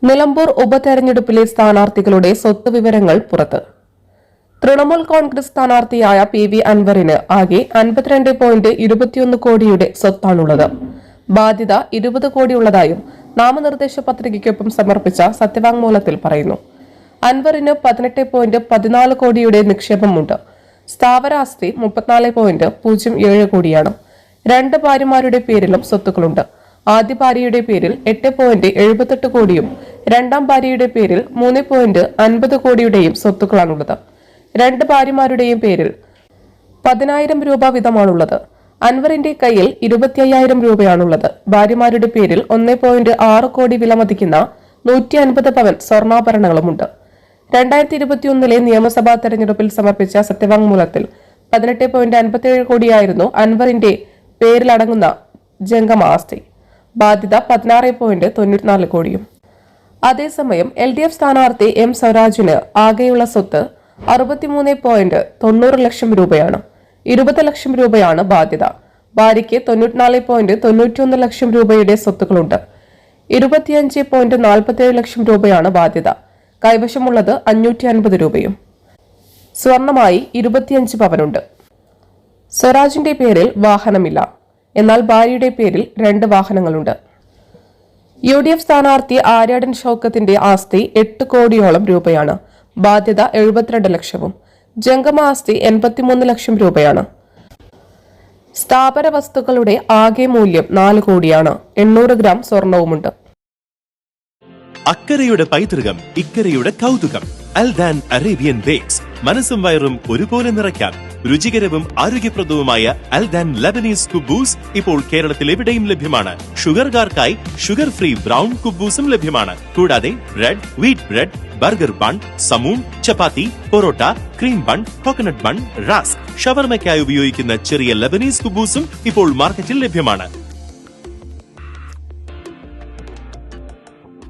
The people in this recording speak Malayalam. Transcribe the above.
നിലമ്പൂർ ഉപതെരഞ്ഞെടുപ്പിലെ സ്ഥാനാർത്ഥികളുടെ സ്വത്ത് വിവരങ്ങൾ പുറത്ത്. തൃണമൂൽ കോൺഗ്രസ് സ്ഥാനാർത്ഥിയായ PV അൻവറിന് ആകെ 52.21 കോടിയുടെ സ്വത്താണുള്ളത്. ബാധ്യത 20 കോടിയുള്ളതായും നാമനിർദ്ദേശ പത്രികയ്ക്കൊപ്പം സമർപ്പിച്ച സത്യവാങ്മൂലത്തിൽ പറയുന്നു. അൻവറിന് 18.14 കോടിയുടെ നിക്ഷേപമുണ്ട്. സ്ഥാവരാസ്തി 34.07 കോടിയാണ്. 2 ഭാര്യമാരുടെ പേരിലും സ്വത്തുക്കളുണ്ട്. ആദ്യ ഭാര്യയുടെ പേരിൽ 8.78 കോടിയും രണ്ടാം ഭാര്യയുടെ പേരിൽ 3.50 കോടിയുടെയും സ്വത്തുക്കളാണുള്ളത്. 2 ഭാര്യമാരുടെയും പേരിൽ 10,000 രൂപ വീതമാണുള്ളത്. അൻവറിന്റെ കയ്യിൽ 25,000 രൂപയാണുള്ളത്. ഭാര്യമാരുടെ പേരിൽ 1.6 കോടി വില മതിക്കുന്ന 150 പവൻ സ്വർണ്ണാഭരണങ്ങളുമുണ്ട്. 2021 നിയമസഭാ തെരഞ്ഞെടുപ്പിൽ സമർപ്പിച്ച സത്യവാങ്മൂലത്തിൽ 18.57 കോടിയായിരുന്നു അൻവറിന്റെ പേരിലടങ്ങുന്ന ജംഗമ ആസ്തി. ബാധ്യത 16.94 കോടിയും. അതേസമയം LDF സ്ഥാനാർത്ഥി M സ്വരാജിന് ആകെയുള്ള സ്വത്ത് 63.90 ലക്ഷം രൂപയാണ്. 20 ലക്ഷം രൂപയാണ് ബാധ്യത. ഭാര്യയ്ക്ക് 94.91 ലക്ഷം രൂപയുടെ സ്വത്തുക്കളുണ്ട്. 25.47 ലക്ഷം രൂപയാണ് ബാധ്യത. കൈവശമുള്ളത് 550 രൂപയും. സ്വർണമായി 25 പവനുണ്ട്. സ്വരാജിന്റെ പേരിൽ വാഹനമില്ല. എന്നാൽ ഭാര്യയുടെ പേരിൽ 2 വാഹനങ്ങളുണ്ട്. UDF സ്ഥാനാർത്ഥി ആര്യാടൻ ഷൌക്കത്തിന്റെ ആസ്തി 8 കോടിയോളം രൂപയാണ്. ബാധ്യത 72 ലക്ഷവും. ജംഗമ ആസ്തി 83 ലക്ഷം രൂപയാണ്. സ്ഥാപന വസ്തുക്കളുടെ ആകെ മൂല്യം 4 കോടിയാണ്. 800 ഗ്രാം സ്വർണവുമുണ്ട്. അക്കരയുടെ പൈതൃകം, ഇക്കരയുടെ കൗതുകം. അൽദാൻ അറേബ്യൻ ബേക്സ്. മനസ്സും വയറും ഒരുപോലെ നിറയ്ക്കാം. രുചികരവും ആരോഗ്യപ്രദവുമായ അൽദാൻ ലബനീസ് കുബൂസ് ഇപ്പോൾ കേരളത്തിൽ എവിടെയും ലഭ്യമാണ്. ഷുഗർകാർക്കായി ഷുഗർ ഫ്രീ ബ്രൗൺ കുബൂസും ലഭ്യമാണ്. കൂടാതെ bread, wheat bread, burger bun, സമൂൺ, chapati, parotta, cream bun, coconut bun, rusk, ഷവർമയ്ക്കായി ഉപയോഗിക്കുന്ന ചെറിയ ലബനീസ് കുബൂസും ഇപ്പോൾ മാർക്കറ്റിൽ ലഭ്യമാണ്.